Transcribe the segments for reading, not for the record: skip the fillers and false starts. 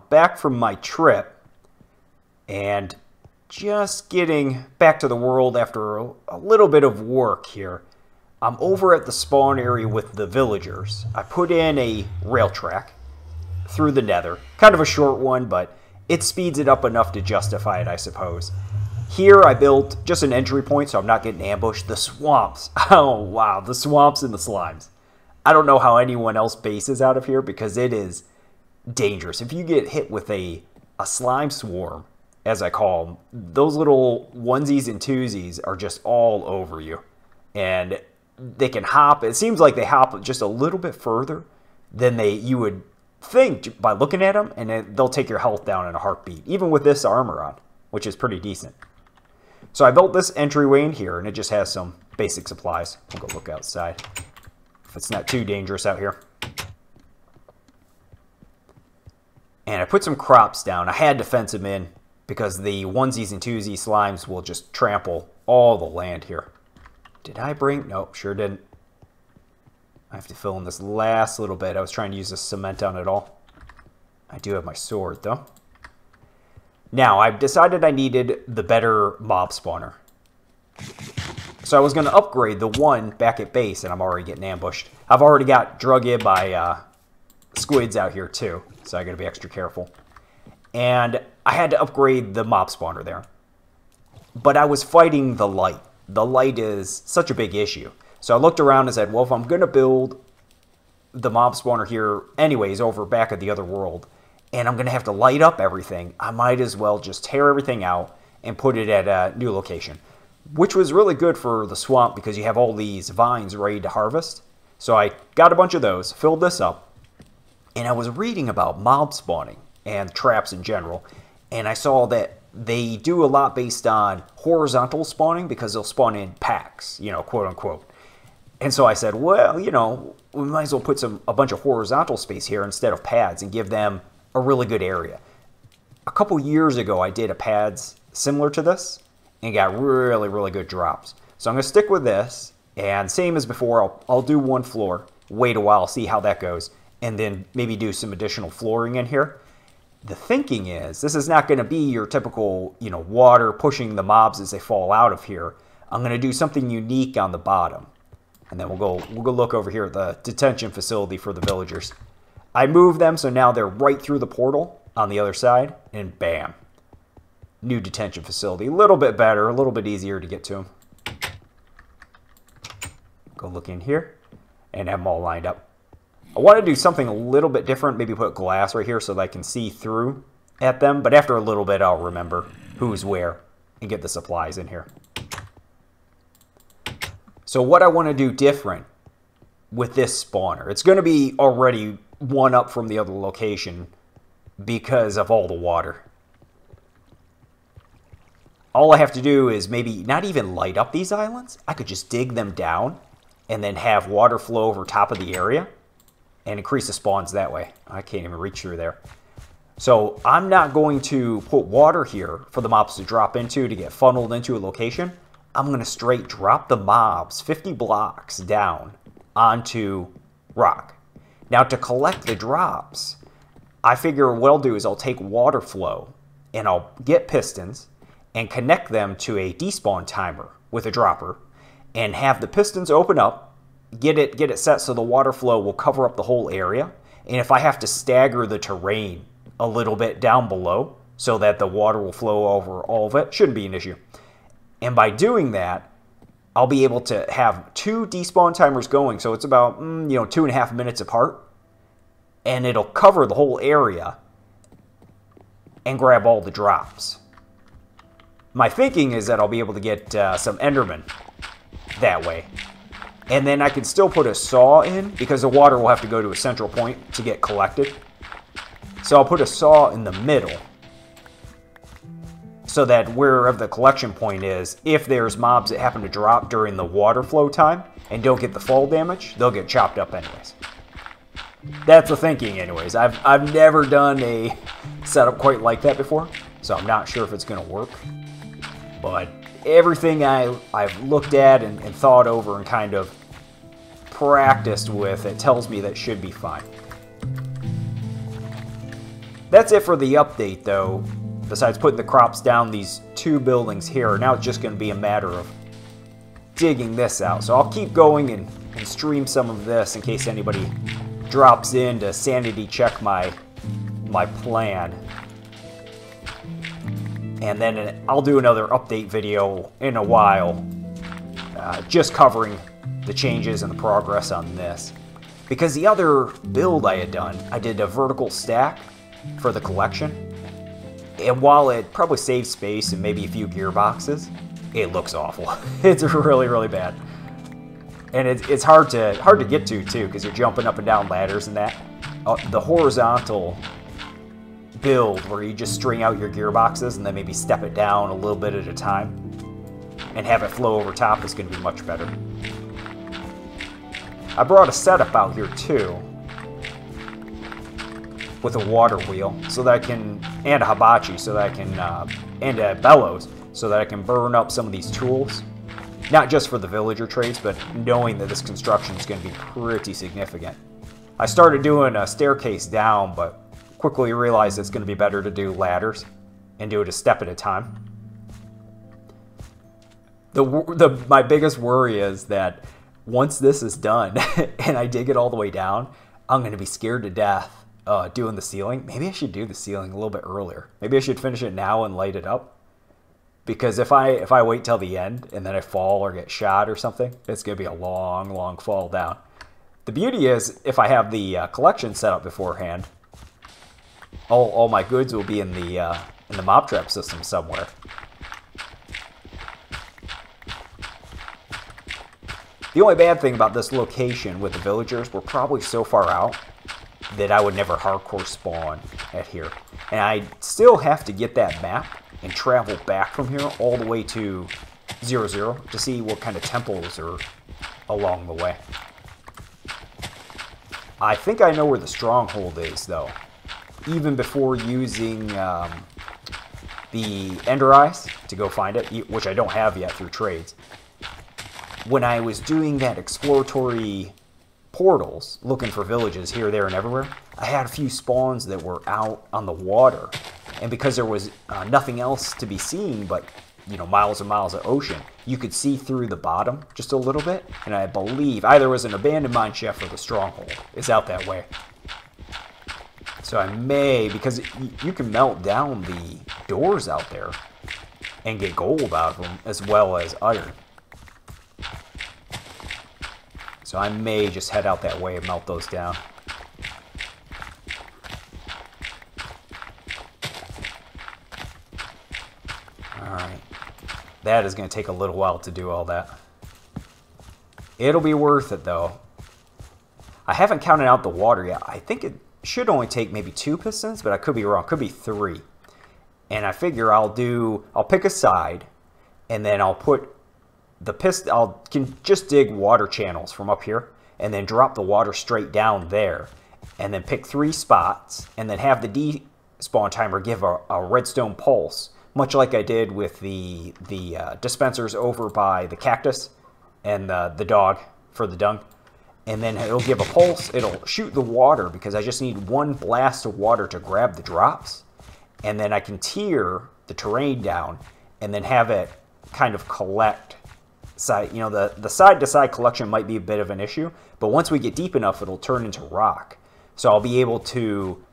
Back from my trip and just getting back to the world after a little bit of work here. I'm over at the spawn area with the villagers. I put in a rail track through the nether. Kind of a short one, but it speeds it up enough to justify it, I suppose. Here I built just an entry point so I'm not getting ambushed. The swamps. Oh, wow. The swamps and the slimes. I don't know how anyone else bases out of here because it is dangerous. If you get hit with a slime swarm, as I call them, those little onesies and twosies are just all over you. And they can hop. It seems like they hop just a little bit further than you would think by looking at them, and they'll take your health down in a heartbeat, even with this armor on, which is pretty decent. So I built this entryway in here, and it just has some basic supplies. I'll go look outside if it's not too dangerous out here. And I put some crops down. I had to fence them in because the onesies and twosies slimes will just trample all the land here. Did I bring? Nope, sure didn't. I have to fill in this last little bit. I was trying to use the cement on it all. I do have my sword, though. Now, I've decided I needed the better mob spawner. So I was going to upgrade the one back at base, and I'm already getting ambushed. I've already got drug in by squids out here, too. So I got to be extra careful. And I had to upgrade the mob spawner there. But I was fighting the light. The light is such a big issue. So I looked around and said, well, if I'm going to build the mob spawner here anyways over back at the other world, and I'm going to have to light up everything, I might as well just tear everything out and put it at a new location. Which was really good for the swamp because you have all these vines ready to harvest. So I got a bunch of those, filled this up, and I was reading about mob spawning and traps in general, and I saw that they do a lot based on horizontal spawning because they'll spawn in packs, you know, quote unquote. And so I said, well, you know, we might as well put a bunch of horizontal space here instead of pads and give them a really good area. A couple years ago, I did a pads similar to this and got really, really good drops. So I'm going to stick with this, and same as before, I'll do one floor, wait a while, see how that goes, and then maybe do some additional flooring in here. The thinking is, this is not going to be your typical, you know, water pushing the mobs as they fall out of here. I'm going to do something unique on the bottom. And then we'll go look over here at the detention facility for the villagers. I moved them so now they're right through the portal on the other side, and bam. New detention facility. A little bit better, a little bit easier to get to them. Go look in here and have them all lined up. I want to do something a little bit different, maybe put glass right here so that I can see through at them, but after a little bit I'll remember who's where and get the supplies in here. So what I want to do different with this spawner, it's going to be already one up from the other location because of all the water. All I have to do is maybe not even light up these islands. I could just dig them down and then have water flow over top of the area and increase the spawns that way. I can't even reach through there. So I'm not going to put water here for the mobs to drop into to get funneled into a location. I'm going to straight drop the mobs 50 blocks down onto rock. Now to collect the drops, I figure what I'll do is I'll take water flow and I'll get pistons and connect them to a despawn timer with a dropper and have the pistons open up, get it set so the water flow will cover up the whole area. And if I have to stagger the terrain a little bit down below so that the water will flow over all of it, shouldn't be an issue. And by doing that, I'll be able to have 2 despawn timers going. So it's about, 2.5 minutes apart. And it'll cover the whole area and grab all the drops. My thinking is that I'll be able to get some Endermen that way. And then I can still put a saw in because the water will have to go to a central point to get collected. So I'll put a saw in the middle so that wherever the collection point is, if there's mobs that happen to drop during the water flow time and don't get the fall damage, they'll get chopped up anyways. That's the thinking anyways. I've never done a setup quite like that before, so I'm not sure if it's going to work. But everything I've looked at and thought over and kind of practiced with, it tells me that should be fine. That's it for the update, though. Besides putting the crops down these 2 buildings here, now it's just going to be a matter of digging this out. So I'll keep going and stream some of this in case anybody drops in to sanity check my plan. And then I'll do another update video in a while, just covering the changes and the progress on this. Because the other build I had done, I did a vertical stack for the collection. And while it probably saves space and maybe a few gearboxes, it looks awful. It's really, really bad. And it's hard to get to, too, because you're jumping up and down ladders and that. The horizontal build where you just string out your gearboxes and then maybe step it down a little bit at a time and have it flow over top is going to be much better. I brought a setup out here too with a water wheel so that I can, and a hibachi so that I can, and a bellows so that I can burn up some of these tools. Not just for the villager trades, but knowing that this construction is going to be pretty significant. I started doing a staircase down, but quickly realized it's going to be better to do ladders and do it a step at a time. My biggest worry is that once this is done and I dig it all the way down, I'm going to be scared to death doing the ceiling. Maybe I should do the ceiling a little bit earlier. Maybe I should finish it now and light it up. Because if I wait till the end and then I fall or get shot or something, it's going to be a long, long fall down. The beauty is, if I have the collection set up beforehand, all my goods will be in the mob trap system somewhere. The only bad thing about this location with the villagers, we're probably so far out that I would never hardcore spawn at here. And I still have to get that map and travel back from here all the way to 00 to see what kind of temples are along the way. I think I know where the stronghold is, though. Even before using the Ender Eyes to go find it, which I don't have yet through trades. When I was doing that exploratory portals, looking for villages here, there, and everywhere, I had a few spawns that were out on the water. And because there was nothing else to be seen but, you know, miles and miles of ocean, you could see through the bottom just a little bit. And I believe either it was an abandoned mine shaft or the stronghold is out that way. So I may, because you can melt down the doors out there and get gold out of them as well as iron. So I may just head out that way and melt those down. Alright. That is going to take a little while to do all that. It'll be worth it, though. I haven't counted out the water yet. I think it should only take maybe 2 pistons, but I could be wrong. Could be 3. And I figure I'll pick a side, and then I'll put the piston. Can just dig water channels from up here, and then drop the water straight down there, and then pick 3 spots, and then have the despawn timer give a redstone pulse, much like I did with the dispensers over by the cactus and the dog for the dung. And then it'll give a pulse, it'll shoot the water, because I just need 1 blast of water to grab the drops. And then I can tier the terrain down, and then have it kind of collect. Side, you know, the side-to-side collection might be a bit of an issue, but once we get deep enough, it'll turn into rock. So I'll be able to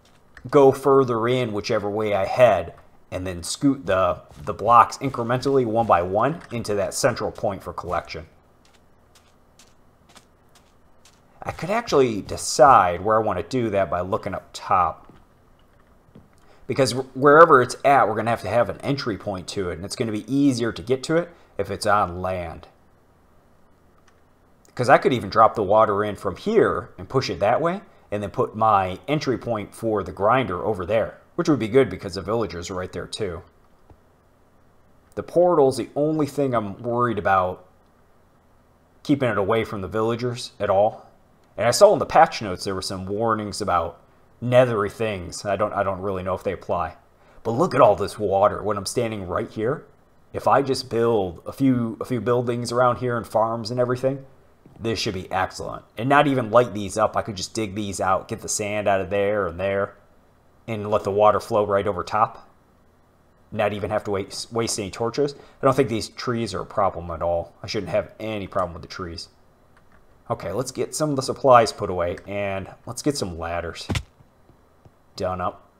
go further in whichever way I head, and then scoot the blocks incrementally, 1 by 1, into that central point for collection. I could actually decide where I want to do that by looking up top. Because wherever it's at, we're going to have an entry point to it, and it's going to be easier to get to it if it's on land. Because I could even drop the water in from here and push it that way, and then put my entry point for the grinder over there, which would be good because the villagers are right there too. The portal's the only thing I'm worried about, keeping it away from the villagers at all. And I saw in the patch notes there were some warnings about nethery things. I don't really know if they apply. But look at all this water when I'm standing right here. If I just build a few buildings around here and farms and everything, this should be excellent. And not even light these up. I could just dig these out, get the sand out of there and there. and let the water flow right over top. Not even have to waste any torches. I don't think these trees are a problem at all. I shouldn't have any problem with the trees. Okay, let's get some of the supplies put away, and let's get some ladders done up.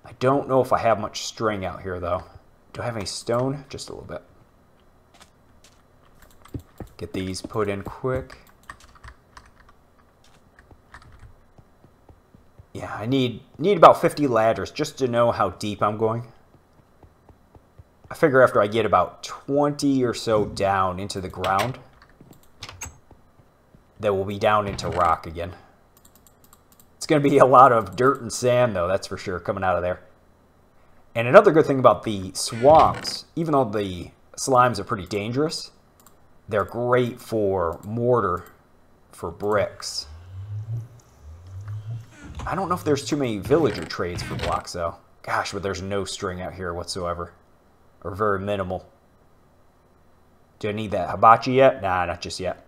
I don't know if I have much string out here, though. Do I have any stone? Just a little bit. Get these put in quick. Yeah, I need about 50 ladders just to know how deep I'm going. I figure after I get about 20 or so down into the ground, that we'll be down into rock again. It's going to be a lot of dirt and sand, though, that's for sure, coming out of there. And another good thing about the swamps, even though the slimes are pretty dangerous, they're great for mortar, for bricks. I don't know if there's too many villager trades for blocks, though. Gosh, but there's no string out here whatsoever. Or very minimal. Do I need that hibachi yet? Nah, not just yet.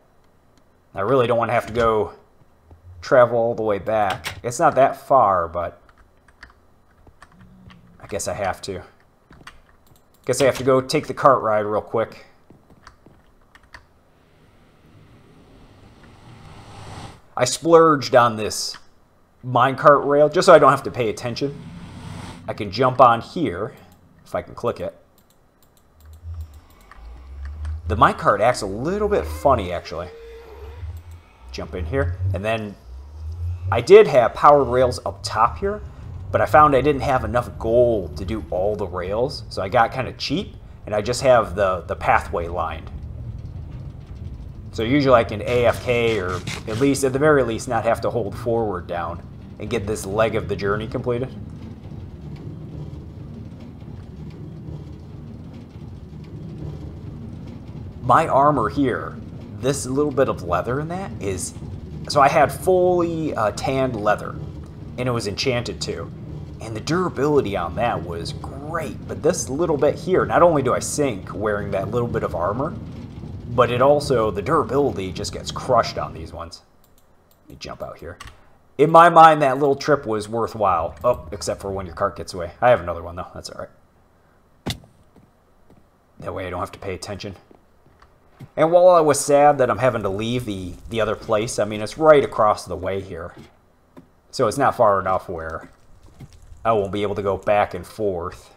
I really don't want to have to go travel all the way back. It's not that far, but I guess I have to. Guess I have to go take the cart ride real quick. I splurged on this minecart rail just so I don't have to pay attention. I can jump on here if I can click it. The minecart acts a little bit funny, actually. Jump in here, and then I did have powered rails up top here, but I found I didn't have enough gold to do all the rails, so I got kind of cheap, and I just have the pathway lined. So usually I can AFK, or at least, at the very least, not have to hold forward down and get this leg of the journey completed. My armor here, this little bit of leather in that is... So I had fully tanned leather, and it was enchanted too. And the durability on that was great, but this little bit here, not only do I sink wearing that little bit of armor, but it also, the durability just gets crushed on these ones. Let me jump out here. In my mind, that little trip was worthwhile. Oh, except for when your cart gets away. I have another one, though. That's all right. That way I don't have to pay attention. And while I was sad that I'm having to leave the other place, I mean, it's right across the way here. So it's not far enough where I won't be able to go back and forth.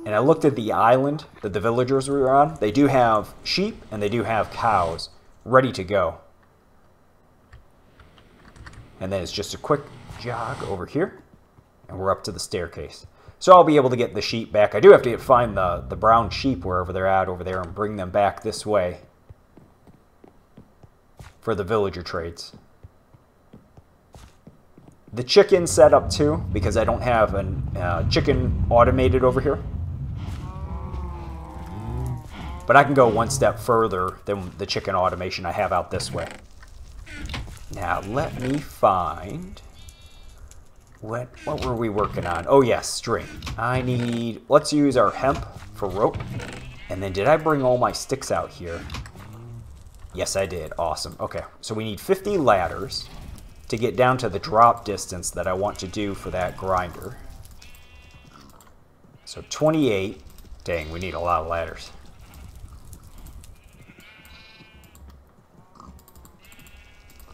And I looked at the island that the villagers were on. They do have sheep and they do have cows ready to go. And then it's just a quick jog over here. And we're up to the staircase. So I'll be able to get the sheep back. I do have to find the brown sheep wherever they're at over there and bring them back this way for the villager trades. The chicken set up too, because I don't have a chicken automated over here. But I can go one step further than the chicken automation I have out this way. Now let me find... What were we working on? Oh yes, string. I need... Let's use our hemp for rope. And then did I bring all my sticks out here? Yes, I did. Awesome. Okay, so we need 50 ladders to get down to the drop distance that I want to do for that grinder. So 28. Dang, we need a lot of ladders.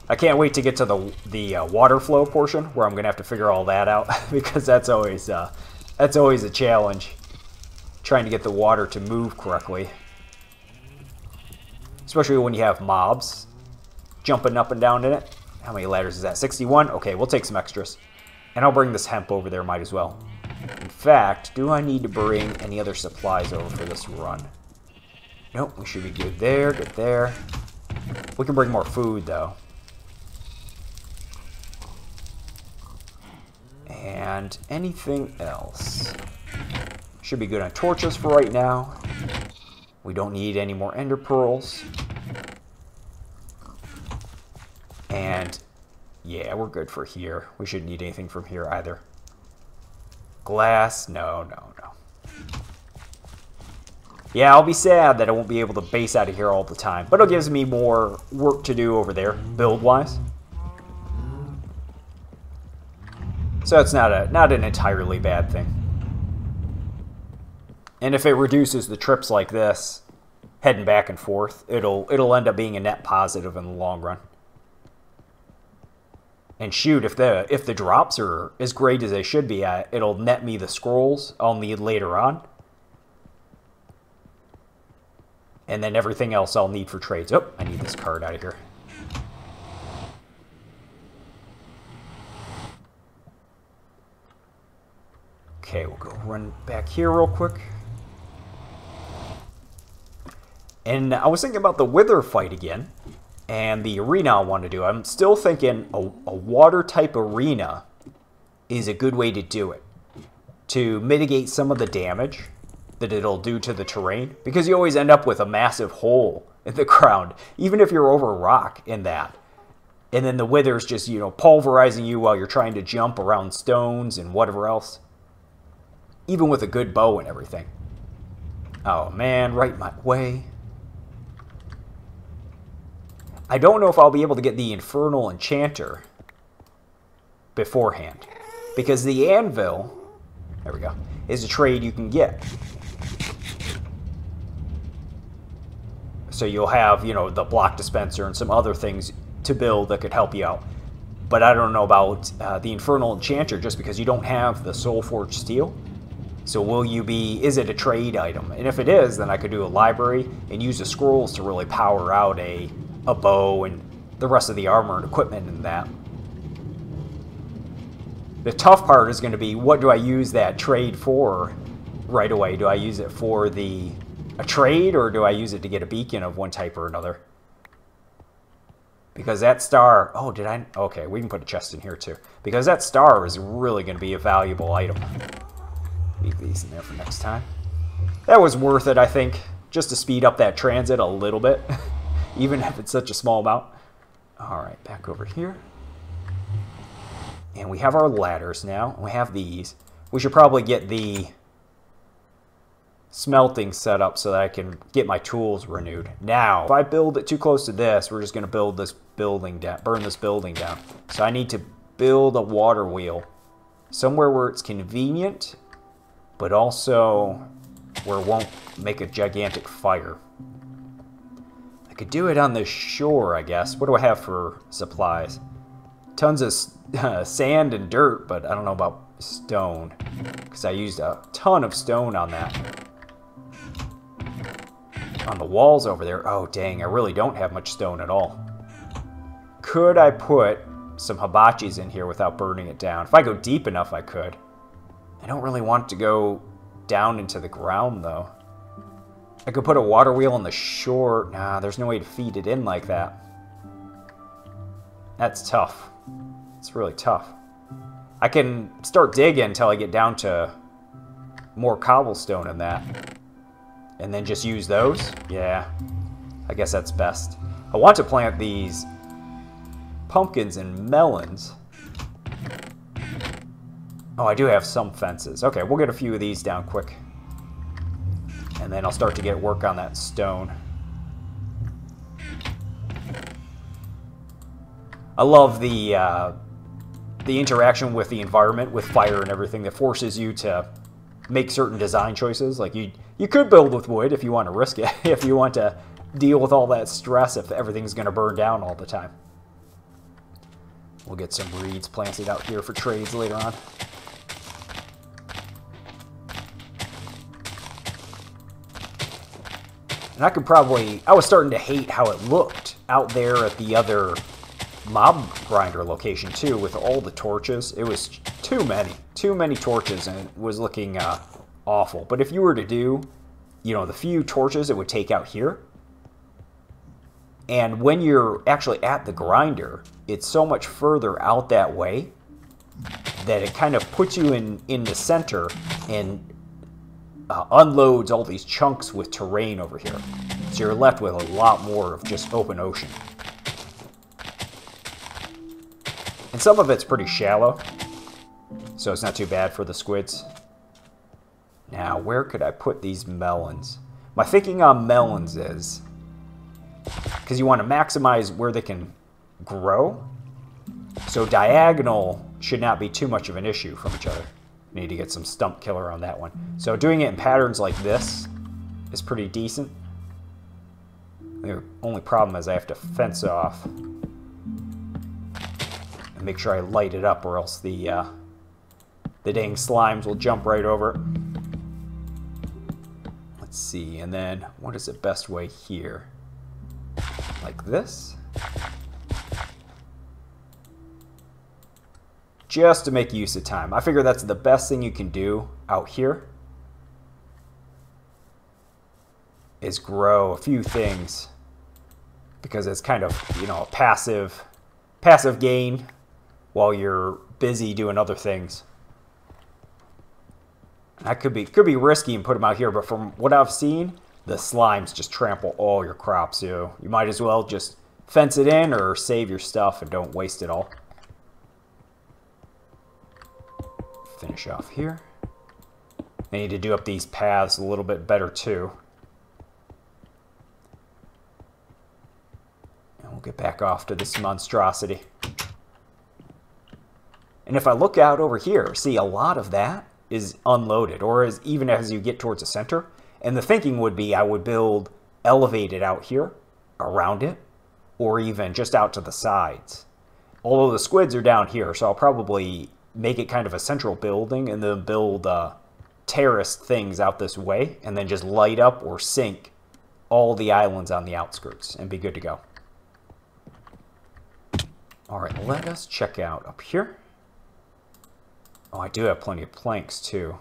I can't wait to get to the water flow portion where I'm going to have to figure all that out because that's always a challenge, trying to get the water to move correctly. Especially when you have mobs jumping up and down in it. How many ladders is that? 61? Okay, we'll take some extras. And I'll bring this hemp over there, might as well. In fact, do I need to bring any other supplies over for this run? Nope, we should be good there, good there. We can bring more food, though. And anything else? Should be good on torches for right now. We don't need any more ender pearls. And yeah, we're good for here. We shouldn't need anything from here either. Glass? No. Yeah, I'll be sad that I won't be able to base out of here all the time. But it gives me more work to do over there, build-wise. So it's not an entirely bad thing. And if it reduces the trips like this, heading back and forth, it'll end up being a net positive in the long run. And shoot, if the drops are as great as they should be, it'll net me the scrolls I'll need later on. And then everything else I'll need for trades. Oh, I need this card out of here. Okay, we'll go run back here real quick. And I was thinking about the Wither fight again. And the arena I want to do. I'm still thinking a water type arena is a good way to do it. To mitigate some of the damage that it'll do to the terrain. Because you always end up with a massive hole in the ground. Even if you're over a rock in that. And then the Wither's just, you know, pulverizing you while you're trying to jump around stones and whatever else. Even with a good bow and everything. Oh man, right my way. I don't know if I'll be able to get the Infernal Enchanter beforehand. Because the Anvil, there we go, is a trade you can get. So you'll have, you know, the block dispenser and some other things to build that could help you out. But I don't know about the Infernal Enchanter just because you don't have the Soulforged Steel. So will you be, is it a trade item? And if it is, then I could do a library and use the scrolls to really power out a bow and the rest of the armor and equipment and that. The tough part is going to be, what do I use that trade for right away? Do I use it for a trade, or do I use it to get a beacon of one type or another? Because that star, oh, did I? Okay, we can put a chest in here too. Because that star is really going to be a valuable item. Leave these in there for next time. That was worth it, I think, just to speed up that transit a little bit. Even if it's such a small amount. Alright, back over here. And we have our ladders now. We have these. We should probably get the smelting set up so that I can get my tools renewed. Now, if I build it too close to this, we're just going to build this building down, burn this building down. So I need to build a water wheel somewhere where it's convenient, but also where it won't make a gigantic fire. I could do it on the shore, I guess. What do I have for supplies? Tons of sand and dirt, but I don't know about stone. Because I used a ton of stone on that. On the walls over there. Oh, dang, I really don't have much stone at all. Could I put some hibachis in here without burning it down? If I go deep enough, I could. I don't really want to go down into the ground, though. I could put a water wheel on the shore. Nah, there's no way to feed it in like that. That's tough. It's really tough. I can start digging until I get down to more cobblestone in that. And then just use those? Yeah, I guess that's best. I want to plant these pumpkins and melons. Oh, I do have some fences. Okay, we'll get a few of these down quick. And then I'll start to get work on that stone. I love the interaction with the environment, with fire and everything, that forces you to make certain design choices. Like you could build with wood if you want to risk it, if you want to deal with all that stress if everything's going to burn down all the time. We'll get some reeds planted out here for trades later on. And I could probably, I was starting to hate how it looked out there at the other mob grinder location too, with all the torches. It was too many torches, and it was looking awful. But if you were to do, you know, the few torches it would take out here, and when you're actually at the grinder, it's so much further out that way that it kind of puts you in the center and unloads all these chunks with terrain over here. So you're left with a lot more of just open ocean. And some of it's pretty shallow, so it's not too bad for the squids. Now, where could I put these melons? My thinking on melons is, because you want to maximize where they can grow, so diagonal should not be too much of an issue from each other. Need to get some stump killer on that one. So doing it in patterns like this is pretty decent. The only problem is I have to fence off and make sure I light it up, or else the dang slimes will jump right over it. Let's see, and then what is the best way here? Like this? Just to make use of time. I figure that's the best thing you can do out here, is grow a few things, because it's kind of, you know, a passive gain while you're busy doing other things. That could be risky and put them out here, but from what I've seen, the slimes just trample all your crops. So you might as well just fence it in or save your stuff and don't waste it all. Finish off here. I need to do up these paths a little bit better too. And we'll get back off to this monstrosity. And if I look out over here, see, a lot of that is unloaded, or is even as you get towards the center. And the thinking would be I would build elevated out here around it, or even just out to the sides. Although the squids are down here, so I'll probably make it kind of a central building and then build terraced things out this way, and then just light up or sink all the islands on the outskirts and be good to go. All right, let us check out up here. Oh, I do have plenty of planks too.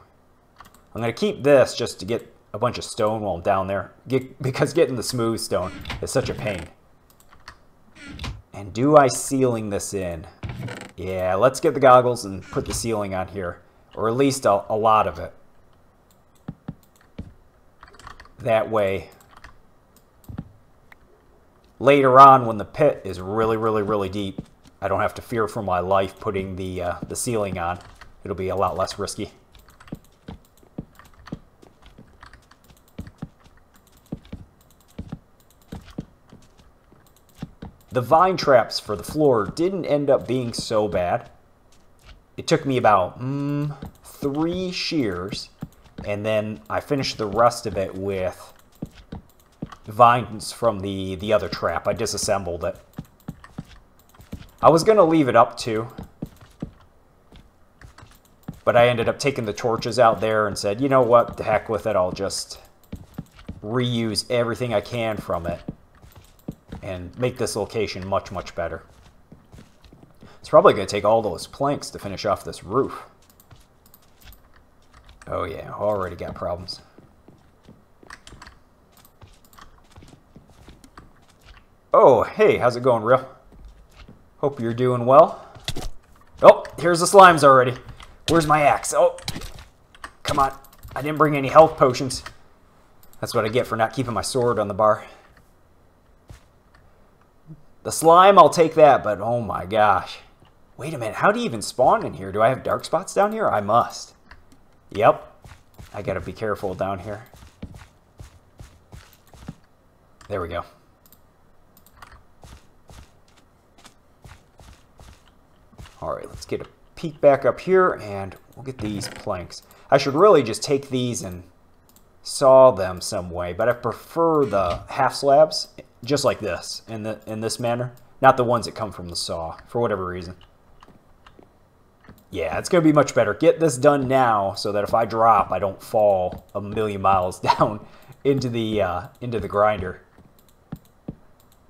I'm going to keep this just to get a bunch of stone while I'm down there, because getting the smooth stone is such a pain. And do I ceiling this in? Yeah, let's get the goggles and put the ceiling on here, or at least a lot of it. That way, later on when the pit is really deep, I don't have to fear for my life putting the ceiling on. It'll be a lot less risky. The vine traps for the floor didn't end up being so bad. It took me about 3 shears, and then I finished the rest of it with vines from the other trap. I disassembled it. I was going to leave it up too, but I ended up taking the torches out there and said, you know what, the heck with it, I'll just reuse everything I can from it and make this location much better. It's probably going to take all those planks to finish off this roof. Oh yeah, already got problems. Oh, hey, how's it going, Real? Hope you're doing well. Oh, here's the slimes already. Where's my axe? Oh, come on. I didn't bring any health potions. That's what I get for not keeping my sword on the bar. The slime, I'll take that, but oh my gosh. Wait a minute, how do you even spawn in here? Do I have dark spots down here? I must. Yep. I gotta be careful down here. There we go. Alright, let's get a peek back up here, and we'll get these planks. I should really just take these and saw them some way, but I prefer the half slabs just like this, in this manner, not the ones that come from the saw for whatever reason. Yeah, it's gonna be much better. Get this done now so that if I drop, I don't fall a million miles down into the grinder.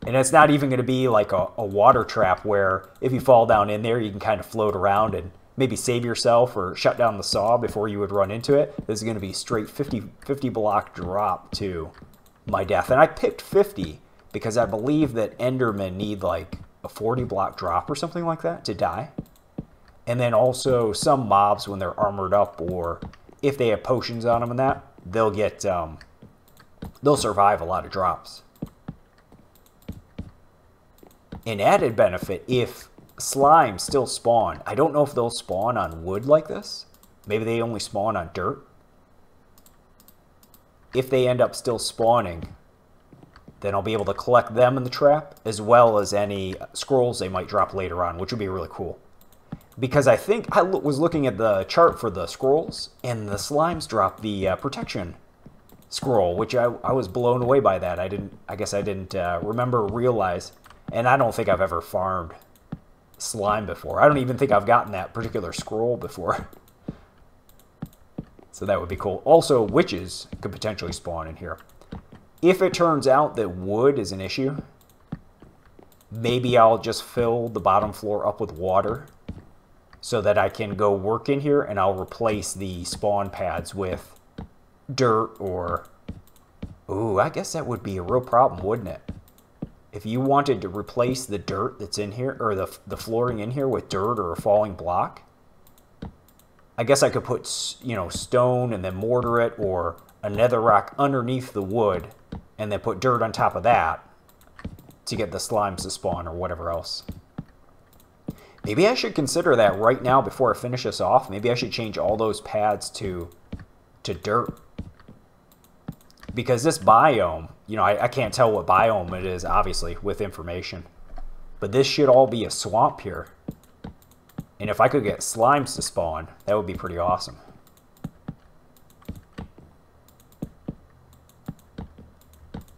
And it's not even going to be like a water trap where if you fall down in there, you can kind of float around and maybe save yourself or shut down the saw before you would run into it. This is going to be straight 50 block drop to my death. And I picked 50 because I believe that Endermen need like a 40 block drop or something like that to die. And then also some mobs, when they're armored up or if they have potions on them and that, they'll get they'll survive a lot of drops. An added benefit, if slime still spawn, I don't know if they'll spawn on wood like this. Maybe they only spawn on dirt. If they end up still spawning, then I'll be able to collect them in the trap, as well as any scrolls they might drop later on, which would be really cool. Because I think I was looking at the chart for the scrolls, and the slimes dropped the protection scroll, which I was blown away by that. I guess I didn't remember or realize, and I don't think I've ever farmed slime before. I don't even think I've gotten that particular scroll before. So that would be cool. Also, witches could potentially spawn in here. If it turns out that wood is an issue, maybe I'll just fill the bottom floor up with water so that I can go work in here, and I'll replace the spawn pads with dirt or... Ooh, I guess that would be a real problem, wouldn't it? If you wanted to replace the dirt that's in here, or the flooring in here with dirt or a falling block, I guess I could put, you know, stone and then mortar it, or a nether rock underneath the wood, and then put dirt on top of that to get the slimes to spawn or whatever else. Maybe I should consider that right now before I finish this off. Maybe I should change all those pads to dirt. Because this biome, you know, I can't tell what biome it is, obviously, with information. But this should all be a swamp here. And if I could get slimes to spawn, that would be pretty awesome.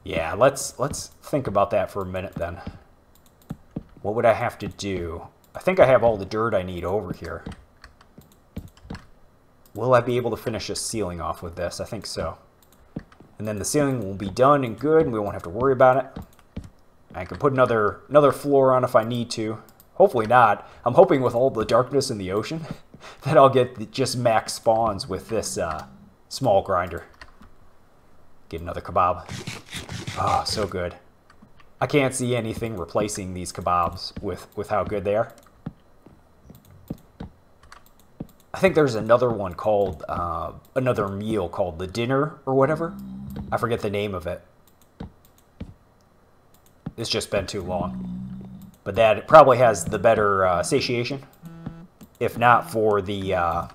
Yeah, let's think about that for a minute then. What would I have to do? I think I have all the dirt I need over here. Will I be able to finish this ceiling off with this? I think so. And then the ceiling will be done and good, and we won't have to worry about it. I can put another floor on if I need to. Hopefully not. I'm hoping with all the darkness in the ocean that I'll get just max spawns with this small grinder. Get another kebab. Oh, so good. I can't see anything replacing these kebabs with how good they are. I think there's another one called, another meal called the dinner or whatever. I forget the name of it. It's just been too long. But that probably has the better satiation. If not for the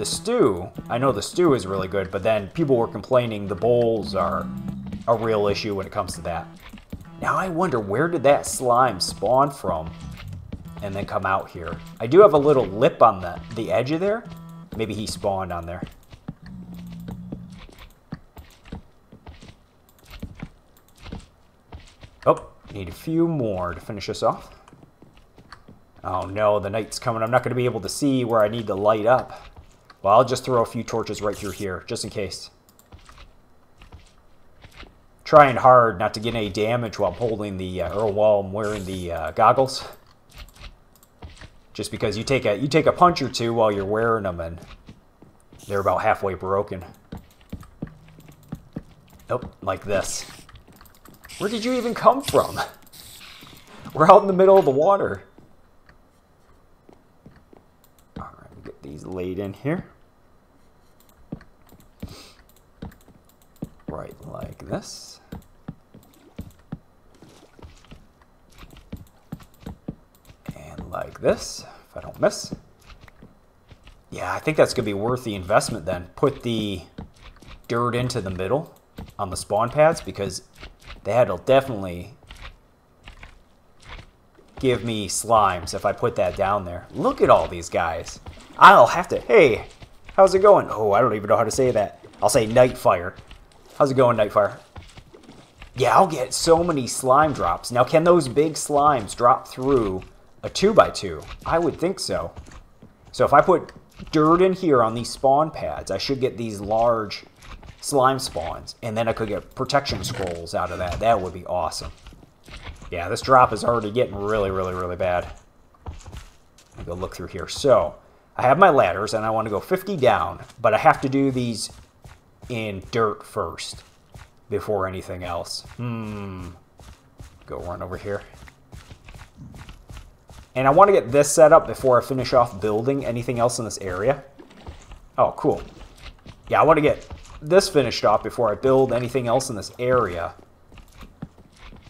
stew. I know the stew is really good, but then people were complaining the bowls are a real issue when it comes to that. Now I wonder, where did that slime spawn from and then come out here? I do have a little lip on the edge of there. Maybe he spawned on there. Oh, need a few more to finish this off. Oh no, the night's coming. I'm not going to be able to see where I need to light up. Well, I'll just throw a few torches right through here, just in case. Trying hard not to get any damage while I'm holding the, or while I'm wearing the goggles. Just because you take a punch or two while you're wearing them, and they're about halfway broken. Nope, like this. Where did you even come from? We're out in the middle of the water. Alright, we'll get these laid in here. Right like this. And like this, if I don't miss. Yeah, I think that's going to be worth the investment then. Put the dirt into the middle on the spawn pads, because that'll definitely give me slimes if I put that down there. Look at all these guys. I'll have to... Hey, how's it going? Oh, I don't even know how to say that. I'll say Nightfire. How's it going, Nightfire? Yeah, I'll get so many slime drops. Now, can those big slimes drop through a 2x2? I would think so. So if I put dirt in here on these spawn pads, I should get these large slime spawns, and then I could get protection scrolls out of that. That would be awesome. Yeah, this drop is already getting really, really, really bad. Let me go look through here. So, I have my ladders, and I want to go 50 down, but I have to do these in dirt first before anything else. Go run over here. And I want to get this set up before I finish off building anything else in this area. Oh, cool. Yeah, I want to get this finished off before I build anything else in this area,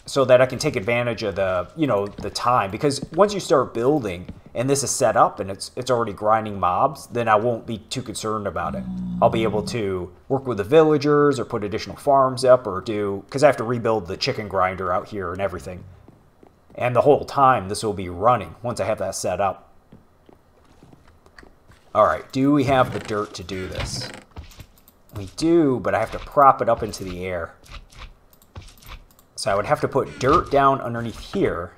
so that I can take advantage of the, you know, the time. Because once you start building and this is set up and it's already grinding mobs, then I won't be too concerned about it. I'll be able to work with the villagers or put additional farms up, or do, because I have to rebuild the chicken grinder out here and everything. And the whole time this will be running once I have that set up. Alright, do we have the dirt to do this? We do, but I have to prop it up into the air. So I would have to put dirt down underneath here,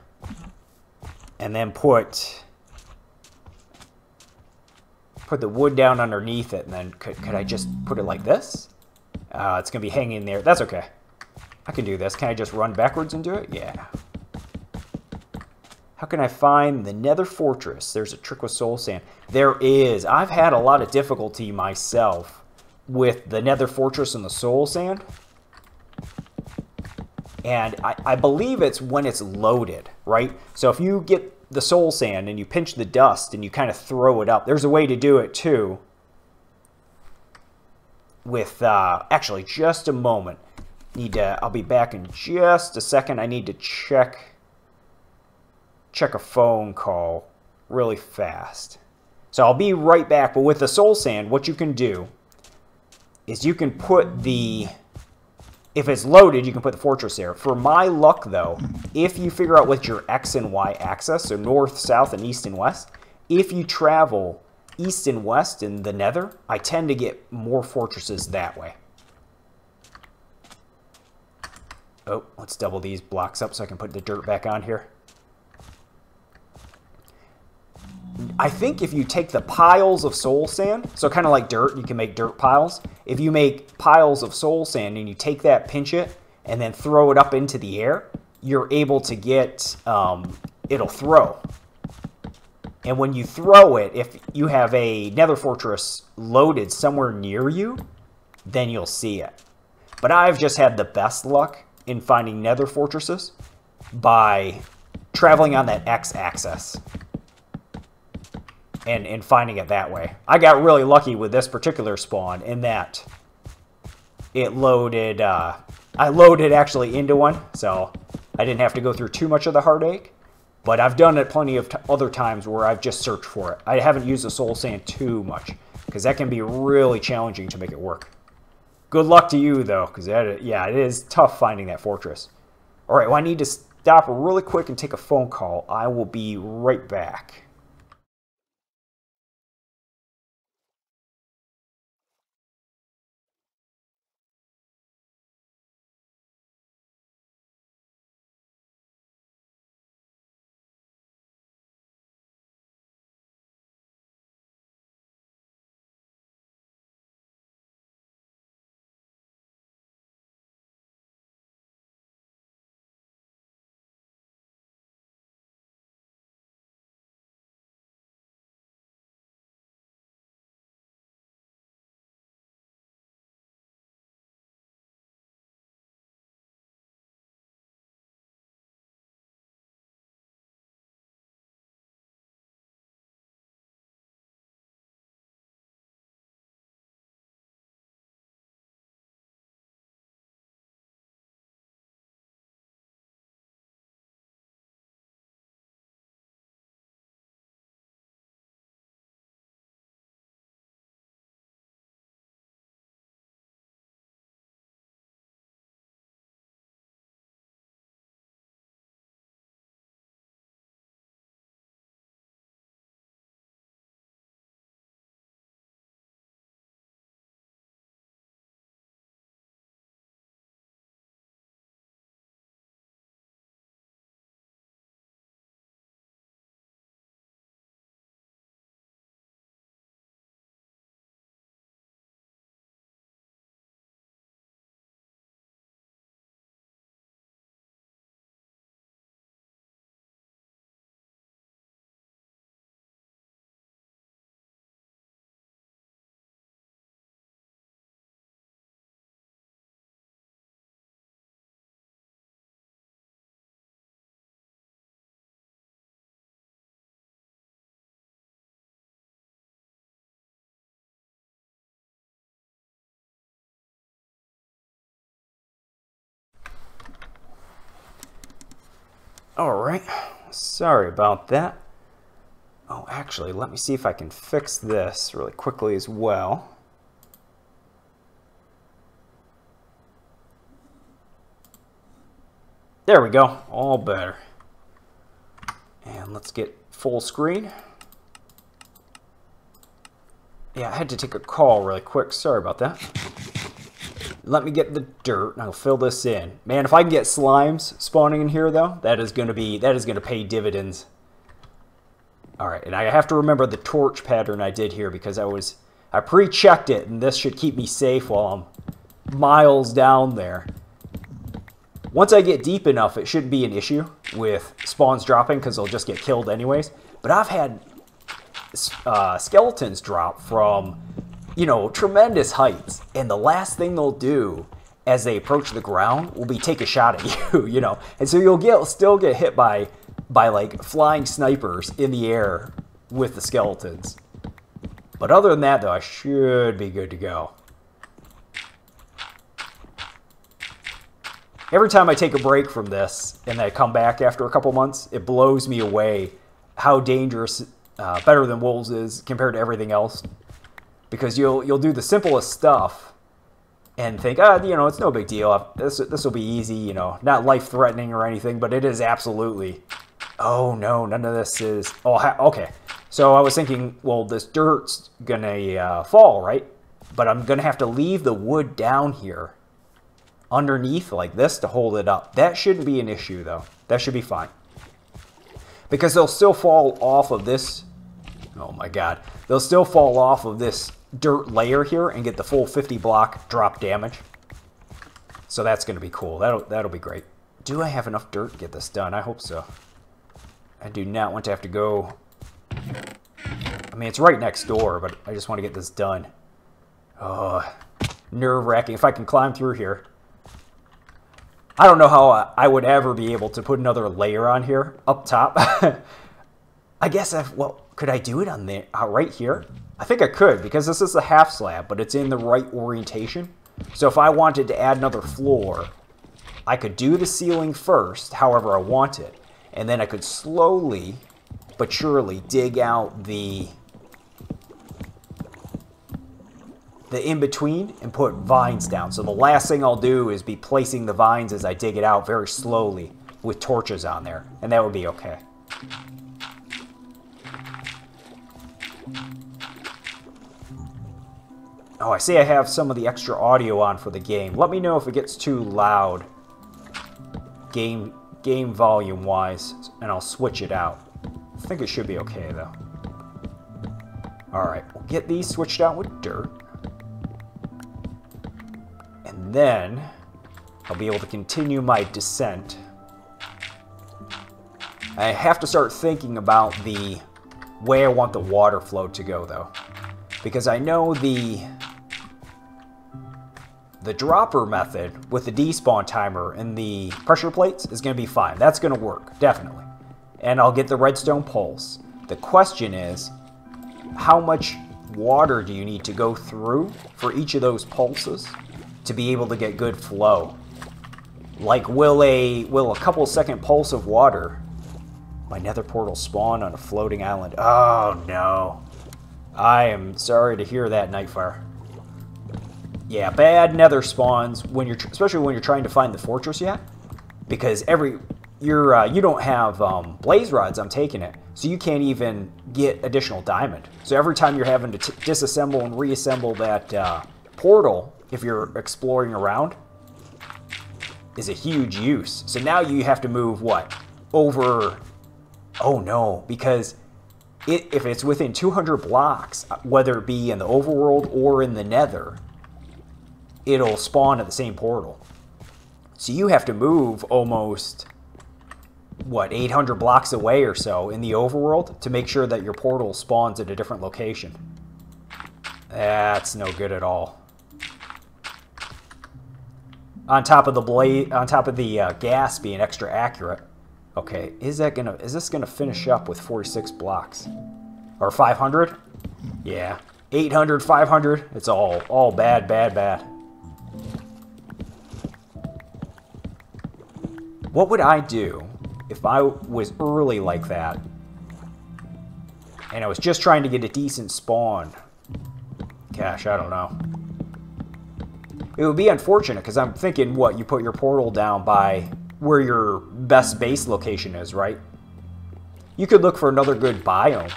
and then put the wood down underneath it, and then could I just put it like this? It's going to be hanging there. That's okay. I can do this. Can I just run backwards and do it? Yeah. How can I find the Nether Fortress? There's a trick with soul sand. There is. I've had a lot of difficulty myself with the Nether Fortress and the soul sand. And I believe it's when it's loaded, right? So if you get the soul sand and you pinch the dust and you kind of throw it up, there's a way to do it too. With, actually, just a moment. I'll be back in just a second. I need to check a phone call really fast. So I'll be right back. But with the soul sand, what you can do is you can put the... If it's loaded, you can put the fortress there. For my luck, though, if you figure out what your X and Y axis, so north, south, and east and west, if you travel east and west in the Nether, I tend to get more fortresses that way. Oh, let's double these blocks up so I can put the dirt back on here. I think if you take the piles of soul sand, so kind of like dirt, you can make dirt piles. If you make piles of soul sand and you take that, pinch it, and then throw it up into the air, you're able to get, it'll throw. And when you throw it, if you have a Nether Fortress loaded somewhere near you, then you'll see it. But I've just had the best luck in finding Nether Fortresses by traveling on that X-axis. And finding it that way. I got really lucky with this particular spawn in that it loaded, I loaded actually into one, so I didn't have to go through too much of the heartache. But I've done it plenty of other times where I've just searched for it. I haven't used the soul sand too much, because that can be really challenging to make it work. Good luck to you, though, because yeah, it is tough finding that fortress. All right, well, I need to stop really quick and take a phone call. I will be right back. All right, sorry about that. Oh, actually, let me see if I can fix this really quickly as well. There we go, all better. And let's get full screen. Yeah, I had to take a call really quick. Sorry about that. Let me get the dirt, and I'll fill this in. Man, if I can get slimes spawning in here, though, that is gonna pay dividends. All right, and I have to remember the torch pattern I did here because I pre-checked it, and this should keep me safe while I'm miles down there. Once I get deep enough, it shouldn't be an issue with spawns dropping because they'll just get killed anyways. But I've had skeletons drop from, you know, tremendous heights, and the last thing they'll do as they approach the ground will be take a shot at you, you know. And so you'll still get hit by like flying snipers in the air with the skeletons. But other than that, though, I should be good to go. Every time I take a break from this and I come back after a couple months, it blows me away how dangerous Better Than Wolves is compared to everything else. Because you'll do the simplest stuff and think, you know, it's no big deal. This will be easy, you know, not life-threatening or anything, but it is absolutely. Oh, no, none of this is. Oh, okay. So I was thinking, well, this dirt's going to fall, right? But I'm going to have to leave the wood down here underneath like this to hold it up. That shouldn't be an issue, though. That should be fine. Because they'll still fall off of this. Oh, my God. They'll still fall off of this dirt layer here and get the full 50 block drop damage. So that's going to be cool. That'll be great. Do I have enough dirt to get this done? I hope so. I do not want to have to go. I mean, it's right next door, but I just want to get this done. Oh, nerve-wracking. If I can climb through here. I don't know how I would ever be able to put another layer on here up top. I guess well, could I do it on the right here? I think I could because this is a half slab, but it's in the right orientation. So if I wanted to add another floor, I could do the ceiling first, however I want it, and then I could slowly but surely dig out the in-between and put vines down. So the last thing I'll do is be placing the vines as I dig it out very slowly with torches on there, and that would be okay. Oh, I see I have some of the extra audio on for the game. Let me know if it gets too loud game volume-wise, and I'll switch it out. I think it should be okay, though. Alright, we'll get these switched out with dirt. And then I'll be able to continue my descent. I have to start thinking about the way I want the water flow to go, though. Because I know the dropper method with the despawn timer and the pressure plates is going to be fine. That's going to work, definitely. And I'll get the redstone pulse. The question is, how much water do you need to go through for each of those pulses to be able to get good flow? Like, will a couple second pulse of water, my nether portal spawn on a floating island? Oh no. I am sorry to hear that, Nightfire. Yeah, bad nether spawns when especially when you're trying to find the fortress yet, because you don't have blaze rods. I'm taking it, so you can't even get additional diamond. So every time you're having to disassemble and reassemble that portal, if you're exploring around, is a huge use. So now you have to move what over? Oh no, because if it's within 200 blocks, whether it be in the overworld or in the nether, it'll spawn at the same portal. So you have to move almost, what, 800 blocks away or so in the overworld to make sure that your portal spawns at a different location. That's no good at all. On top of the gas being extra accurate. Okay, is this gonna finish up with 46 blocks? Or 500? Yeah. 800, 500, it's all bad, bad, bad. What would I do if I was early like that and I was just trying to get a decent spawn? Gosh, I don't know. It would be unfortunate because I'm thinking, what, you put your portal down by where your best base location is, right? You could look for another good biome.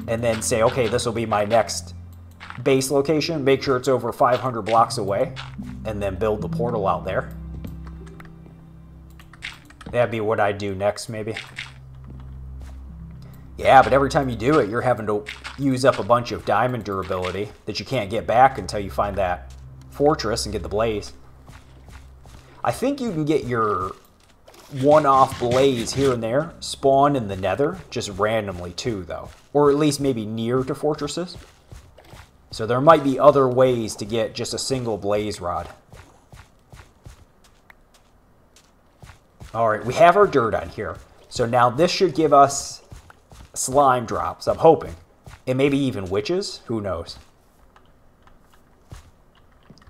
And then say, okay, this will be my next base location. Make sure it's over 500 blocks away. And then build the portal out there. That'd be what I'd do next, maybe. Yeah, but every time you do it, you're having to use up a bunch of diamond durability that you can't get back until you find that fortress and get the blaze. I think you can get your one-off blaze here and there spawn in the nether just randomly too, though. Or at least maybe near to fortresses. So there might be other ways to get just a single blaze rod. Alright, we have our dirt on here. So now this should give us slime drops, I'm hoping. And maybe even witches, who knows.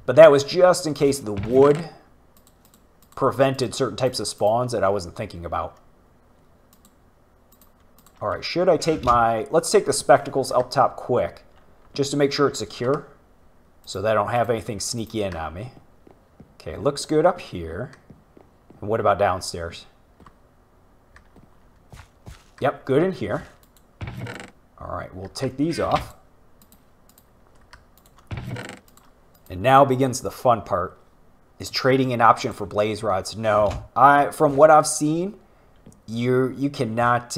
But that was just in case the wood prevented certain types of spawns that I wasn't thinking about. Alright, should I take my... Let's take the spectacles up top quick, just to make sure it's secure, so that I don't have anything sneak in on me. Okay, looks good up here. And what about downstairs? Yep, good in here. Alright, we'll take these off. And now begins the fun part. Is trading an option for blaze rods? No. From what I've seen, you cannot...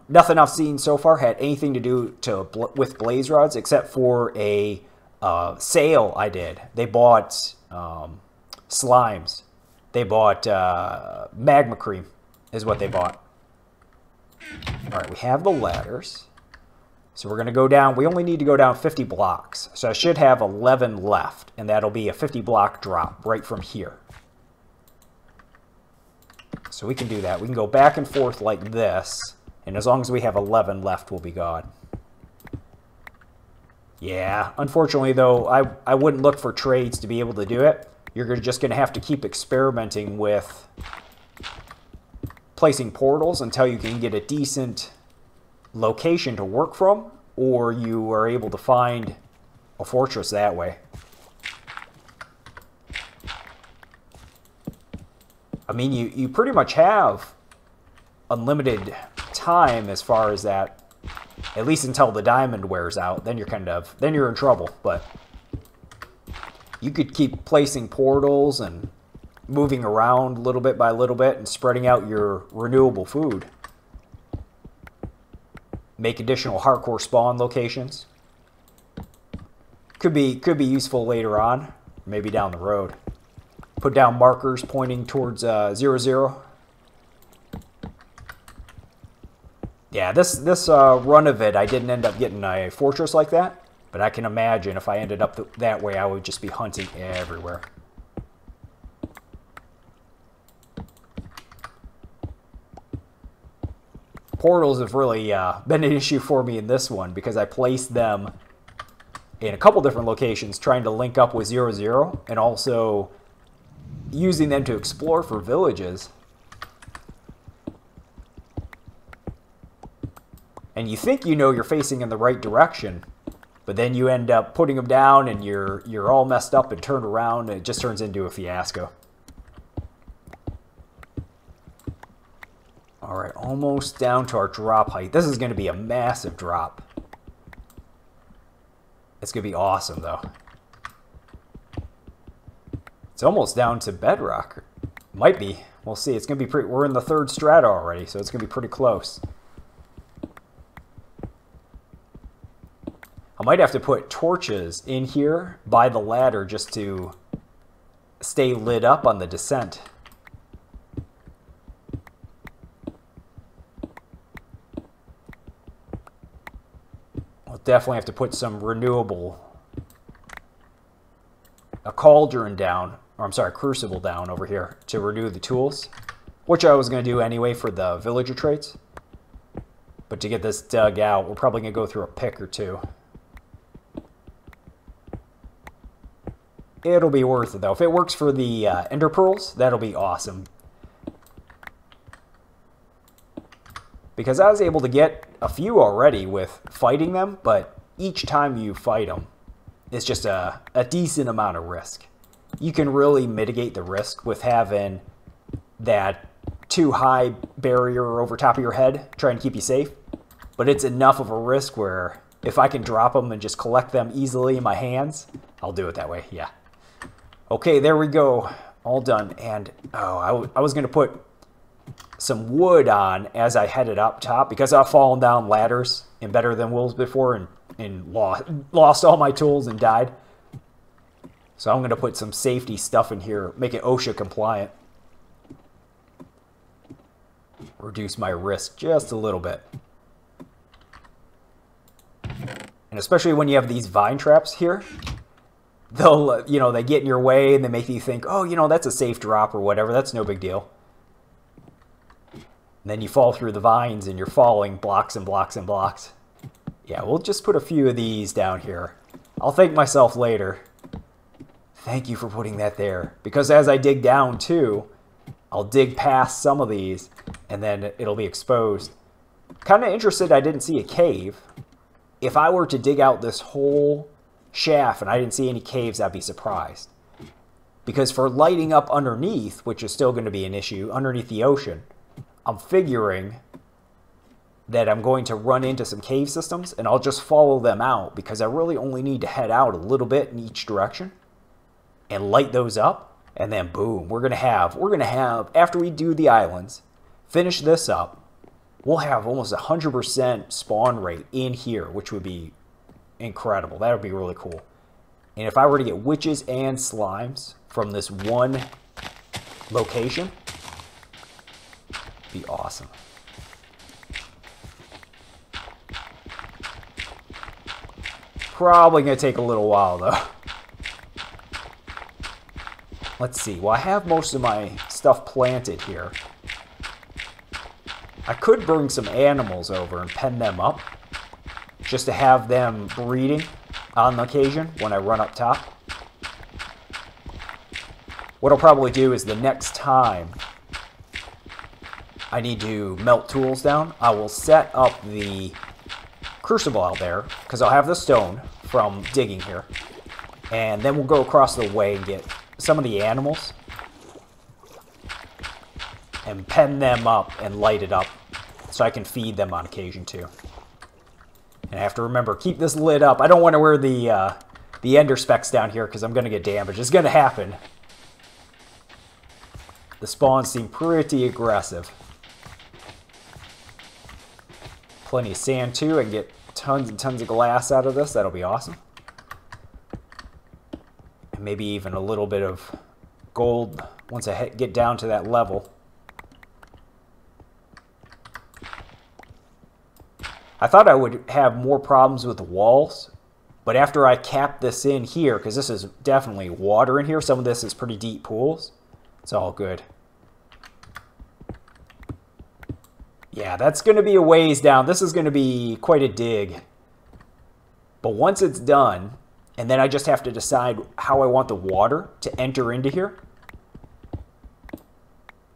nothing I've seen so far had anything to do with blaze rods except for a sale I did. They bought slimes. They bought magma cream is what they bought. Alright, we have the ladders. So we're going to go down. We only need to go down 50 blocks. So I should have 11 left. And that'll be a 50 block drop right from here. So we can do that. We can go back and forth like this. And as long as we have 11 left, we'll be good. Yeah, unfortunately though, I wouldn't look for trades to be able to do it. You're just going to have to keep experimenting with placing portals until you can get a decent location to work from, or you are able to find a fortress that way. I mean, you pretty much have unlimited time as far as that, at least until the diamond wears out. Then you're in trouble, but you could keep placing portals and moving around little bit by little bit and spreading out your renewable food. Make additional hardcore spawn locations. Could be useful later on, maybe down the road. Put down markers pointing towards 0, 0. Yeah, this run of it, I didn't end up getting a fortress like that, but I can imagine if I ended up that way, I would just be hunting everywhere. Portals have really been an issue for me in this one because I placed them in a couple different locations trying to link up with 0, 0 and also using them to explore for villages. And you think you know you're facing in the right direction, but then you end up putting them down and you're all messed up and turned around and it just turns into a fiasco. Alright, almost down to our drop height. This is going to be a massive drop. It's going to be awesome, though. It's almost down to bedrock. Might be. We'll see. It's going to be pretty... We're in the 3rd strata already, so it's going to be pretty close. I might have to put torches in here by the ladder just to stay lit up on the descent. Definitely have to put some renewable, a cauldron down, or I'm sorry, crucible down over here to renew the tools, which I was going to do anyway for the villager traits. But to get this dug out, we're probably going to go through a pick or two. It'll be worth it though. If it works for the ender pearls, that'll be awesome. Because I was able to get a few already with fighting them, but each time you fight them, it's just a decent amount of risk. You can really mitigate the risk with having that too high barrier over top of your head, trying to keep you safe. But it's enough of a risk where if I can drop them and just collect them easily in my hands, I'll do it that way, yeah. Okay, there we go. All done. And, oh, I was going to put some wood on as I headed up top because I've fallen down ladders in Better Than Wolves before and lost all my tools and died. So I'm going to put some safety stuff in here, make it OSHA compliant. Reduce my risk just a little bit. And especially when you have these vine traps here, they'll, you know, they get in your way and they make you think, oh, you know, that's a safe drop or whatever. That's no big deal. And then you fall through the vines and you're falling blocks and blocks and blocks. Yeah, we'll just put a few of these down here. I'll thank myself later. Thank you for putting that there. Because as I dig down too, I'll dig past some of these and then it'll be exposed. Kind of interested I didn't see a cave. If I were to dig out this whole shaft and I didn't see any caves, I'd be surprised. Because for lighting up underneath, which is still going to be an issue, underneath the ocean, I'm figuring that I'm going to run into some cave systems and I'll just follow them out because I really only need to head out a little bit in each direction and light those up. And then boom, we're going to have, after we do the islands, finish this up, we'll have almost 100% spawn rate in here, which would be incredible. That would be really cool. And if I were to get witches and slimes from this one location, it'd be awesome. Probably going to take a little while though. Let's see. Well, I have most of my stuff planted here. I could bring some animals over and pen them up just to have them breeding on occasion when I run up top. What I'll probably do is the next time I need to melt tools down, I will set up the crucible out there because I'll have the stone from digging here. And then we'll go across the way and get some of the animals and pen them up and light it up so I can feed them on occasion too. And I have to remember, keep this lid up. I don't want to wear the ender specs down here because I'm going to get damaged. It's going to happen. The spawns seem pretty aggressive. Plenty of sand too. I can get tons and tons of glass out of this. That'll be awesome. And maybe even a little bit of gold once I get down to that level. I thought I would have more problems with the walls, but after I cap this in here, because this is definitely water in here, some of this is pretty deep pools, it's all good. Yeah, that's going to be a ways down. This is going to be quite a dig. But once it's done, and then I just have to decide how I want the water to enter into here,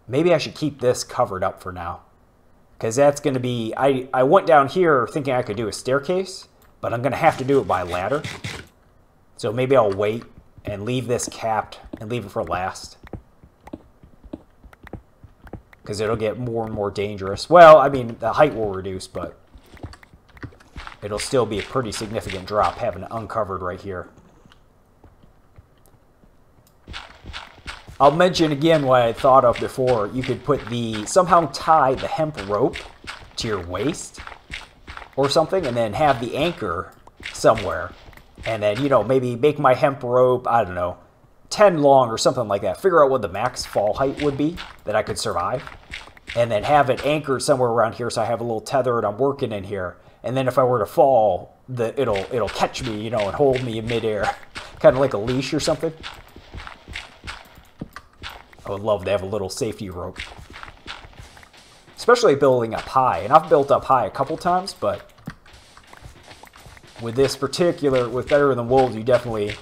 maybe I should keep this covered up for now. Because that's going to be, I went down here thinking I could do a staircase, but I'm going to have to do it by ladder. So maybe I'll wait and leave this capped and leave it for last. Because it'll get more and more dangerous. Well, I mean, the height will reduce, but it'll still be a pretty significant drop having it uncovered right here. I'll mention again what I thought of before. You could put somehow tie the hemp rope to your waist or something and then have the anchor somewhere. And then, you know, maybe make my hemp rope, I don't know, 10 long or something like that. Figure out what the max fall height would be that I could survive. And then have it anchored somewhere around here so I have a little tether and I'm working in here. And then if I were to fall, it'll catch me, you know, and hold me in midair. Kind of like a leash or something. I would love to have a little safety rope. Especially building up high. And I've built up high a couple times, but with this particular, with Better Than Wolves, you definitely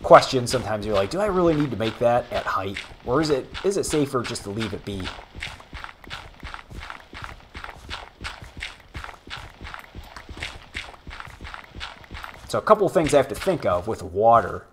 question sometimes. You're like, do I really need to make that at height? Or is it safer just to leave it be? So a couple of things I have to think of with water.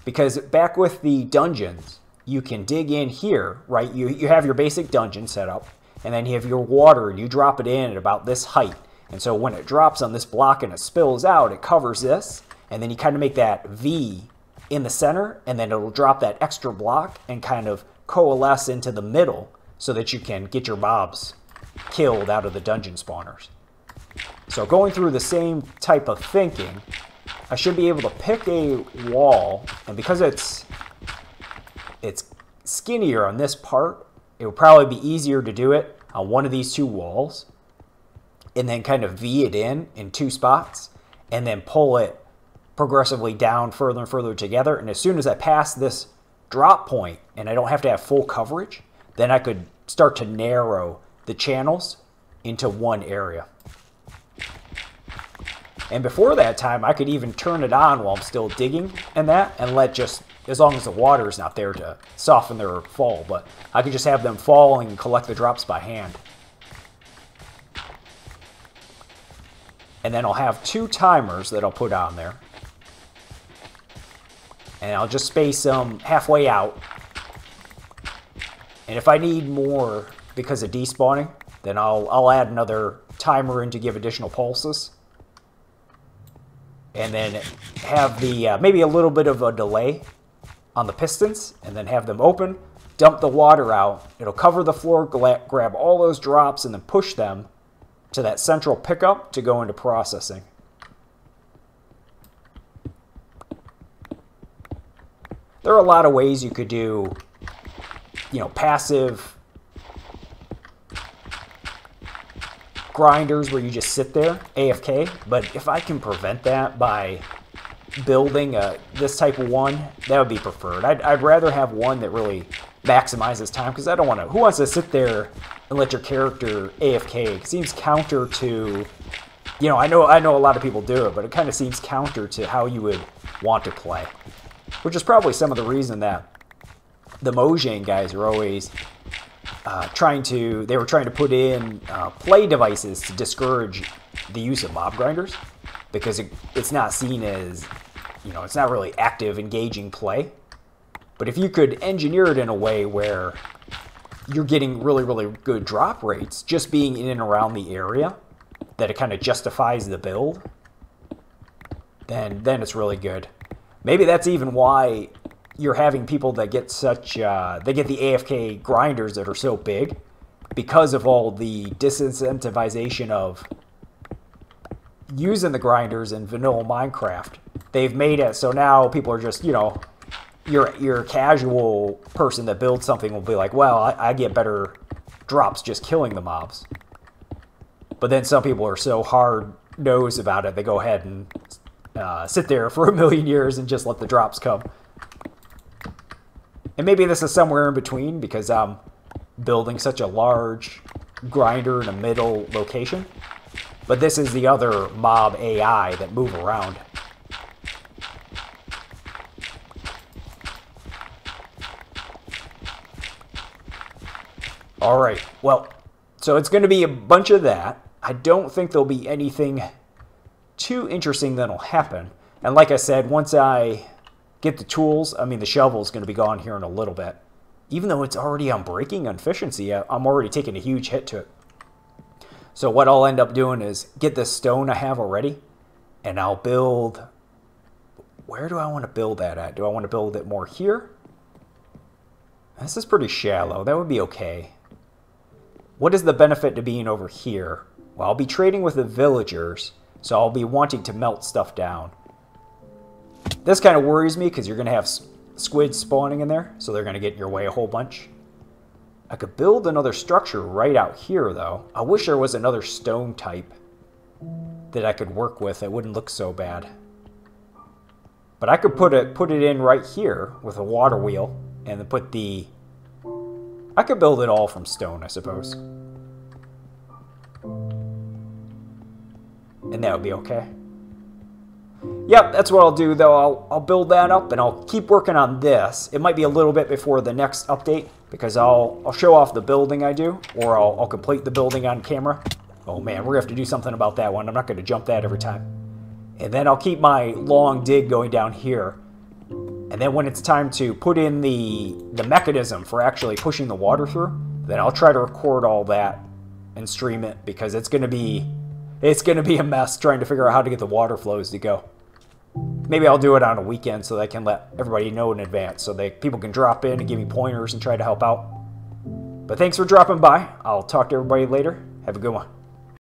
Because back with the dungeons, you can dig in here, right? You have your basic dungeon set up, and then you have your water, and you drop it in at about this height. And so when it drops on this block and it spills out, it covers this, and then you kind of make that V in the center, and then it'll drop that extra block and kind of coalesce into the middle so that you can get your mobs killed out of the dungeon spawners. So going through the same type of thinking, I should be able to pick a wall, and because it's skinnier on this part, it would probably be easier to do it on one of these two walls, and then kind of V it in two spots, and then pull it progressively down further and further together. And as soon as I pass this drop point, and I don't have to have full coverage, then I could start to narrow the channels into one area. And before that time, I could even turn it on while I'm still digging and that, and let just, as long as the water is not there to soften their fall, but I could just have them fall and collect the drops by hand. And then I'll have two timers that I'll put on there. And I'll just space them halfway out. And if I need more because of despawning, then I'll add another timer in to give additional pulses. And then have the maybe a little bit of a delay on the pistons, and then have them open, dump the water out. It'll cover the floor, grab all those drops, and then push them to that central pickup to go into processing. There are a lot of ways you could do, you know, passive grinders where you just sit there, AFK, but if I can prevent that by building this type of one, that would be preferred. I'd rather have one that really maximizes time, because I don't want to, who wants to sit there and let your character AFK? It seems counter to, you know, I know a lot of people do it, but it kind of seems counter to how you would want to play, which is probably some of the reason that the Mojang guys are always trying to put in play devices to discourage the use of mob grinders, because it's not seen as, you know, it's not really active, engaging play. But if you could engineer it in a way where you're getting really, really good drop rates just being in and around the area, that it kind of justifies the build, then it's really good. Maybe that's even why you're having people that get such, they get the AFK grinders that are so big, because of all the disincentivization of using the grinders in vanilla Minecraft. They've made it so now people are just, you know, your casual person that builds something will be like, well, I get better drops just killing the mobs. But then some people are so hard-nosed about it, they go ahead and sit there for 1,000,000 years and just let the drops come. And maybe this is somewhere in between, because I'm building such a large grinder in a middle location. But this is the other mob AI that move around. Alright, well, so it's going to be a bunch of that. I don't think there'll be anything too interesting that'll happen. And like I said, once I get the tools, I mean, the shovel's going to be gone here in a little bit. Even though it's already on breaking efficiency, I'm already taking a huge hit to it. So what I'll end up doing is get this stone I have already, and I'll build... Where do I want to build that at? Do I want to build it more here? This is pretty shallow. That would be okay. What is the benefit to being over here? Well, I'll be trading with the villagers, so I'll be wanting to melt stuff down. This kind of worries me, because you're going to have squids spawning in there, so they're going to get in your way a whole bunch. I could build another structure right out here, though. I wish there was another stone type that I could work with. It wouldn't look so bad. But I could put it in right here with a water wheel, and then put the... I could build it all from stone, I suppose. And that would be okay. Yep, that's what I'll do, though. I'll build that up, and I'll keep working on this. It might be a little bit before the next update, because I'll show off the building I do, or I'll complete the building on camera. Oh man, we're going to have to do something about that one. I'm not going to jump that every time. And then I'll keep my long dig going down here. And And then when it's time to put in the mechanism for actually pushing the water through, then I'll try to record all that and stream it, because it's gonna be a mess trying to figure out how to get the water flows to go. Maybe I'll do it on a weekend so that I can let everybody know in advance, so that people can drop in and give me pointers and try to help out. But thanks for dropping by. I'll talk to everybody later. Have a good one.